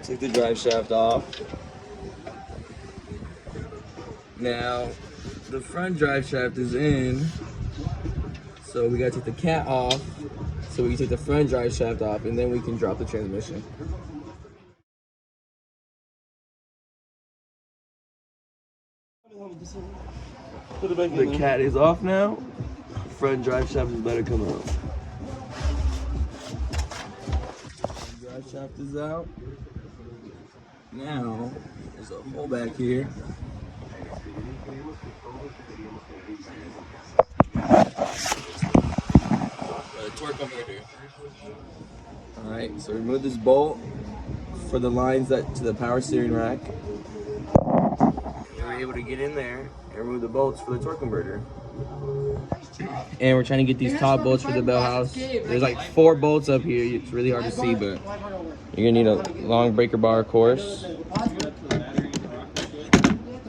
Took the drive shaft off. Now, the front drive shaft is in, so we gotta take the cat off, so we can take the front drive shaft off, and then we can drop the transmission. The cat is off now. Front drive shaft is about to come out. Drive shaft is out. Now, there's a hole back here. Torque converter. Alright, so remove this bolt for the lines that to the power steering rack. We're able to get in there and remove the bolts for the torque converter. And we're trying to get these top bolts for the bell house. There's like 4 bolts up here. It's really hard to see, but you're gonna need a long breaker bar, of course.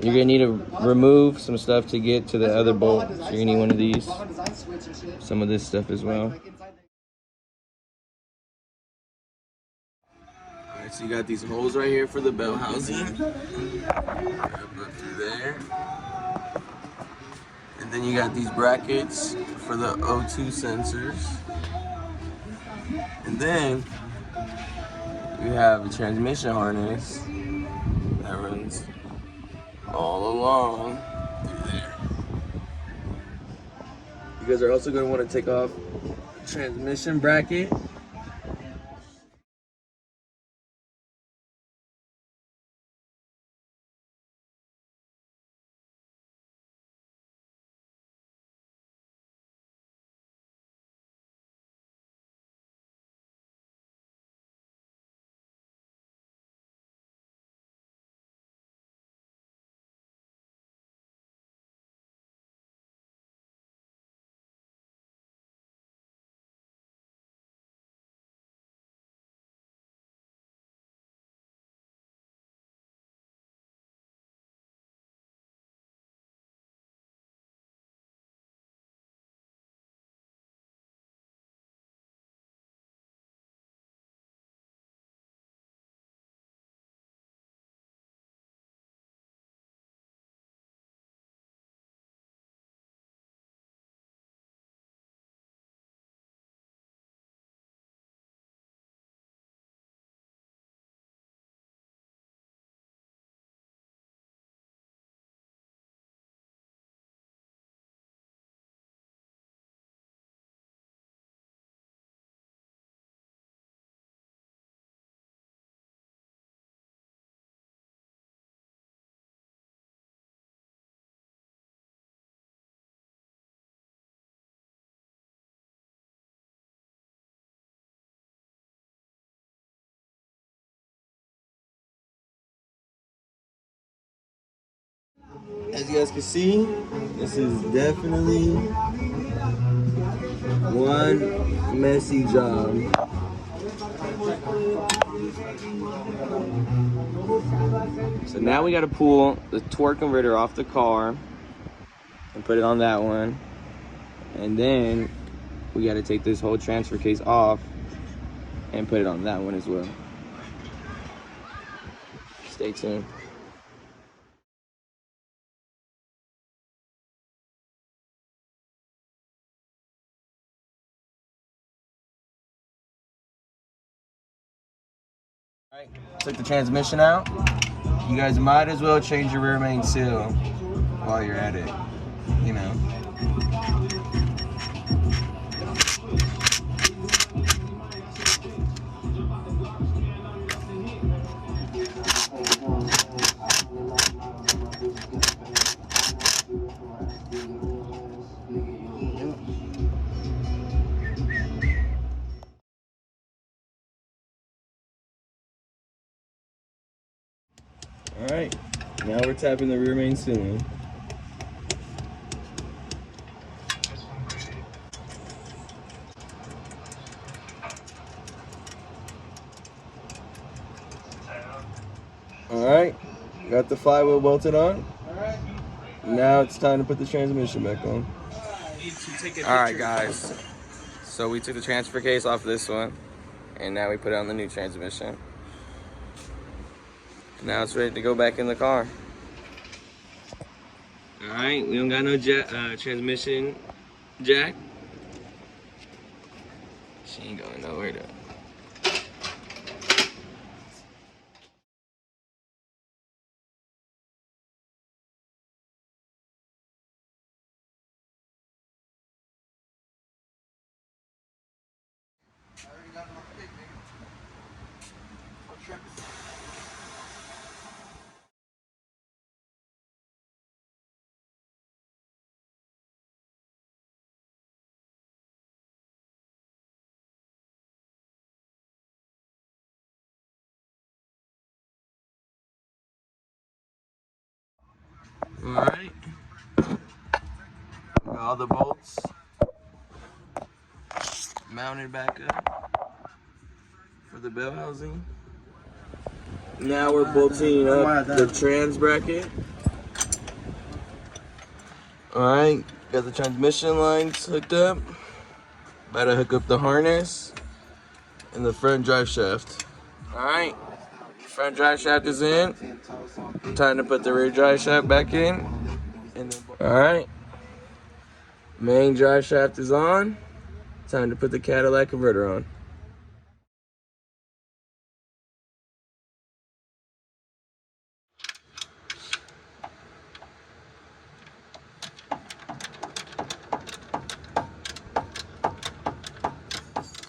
You're gonna need to remove some stuff to get to the other bolt. So you're gonna need one of these. Some of this stuff as well. Alright, so you got these holes right here for the bell housing. Up through there. And then you got these brackets for the O2 sensors. And then you have a transmission harness that runs all along through there. You guys are also going to want to take off the transmission bracket. As you guys can see, this is definitely one messy job. So now we got to pull the torque converter off the car and put it on that one. And then we got to take this whole transfer case off and put it on that one as well. Stay tuned. Alright, took the transmission out. You guys might as well change your rear main seal while you're at it, you know. Alright, now we're tapping the rear main sealing. Alright, got the flywheel bolted on. Now it's time to put the transmission back on. Alright guys, so we took the transfer case off this one, and now we put it on the new transmission. Now it's ready to go back in the car. Alright, we don't got no transmission jack. She ain't going nowhere though. Alright. Got all the bolts mounted back up for the bell housing. Now we're bolting up the trans bracket. Alright, got the transmission lines hooked up. About to hook up the harness and the front drive shaft. Alright, front drive shaft is in. Time to put the rear drive shaft back in. Alright, main drive shaft is on. Time to put the Cadillac converter on.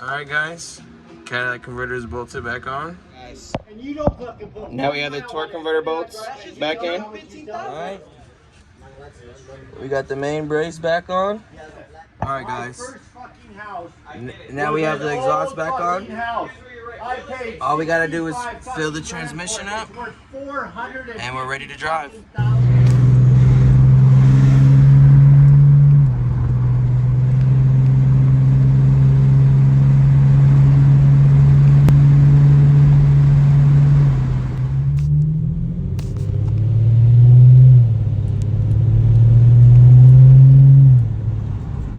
Alright guys, Cadillac converter is bolted back on. Nice. Now we have the torque converter bolts back in. Alright. We got the main brace back on. Alright guys. Now we have the exhaust back on. All we gotta do is fill the transmission up and we're ready to drive.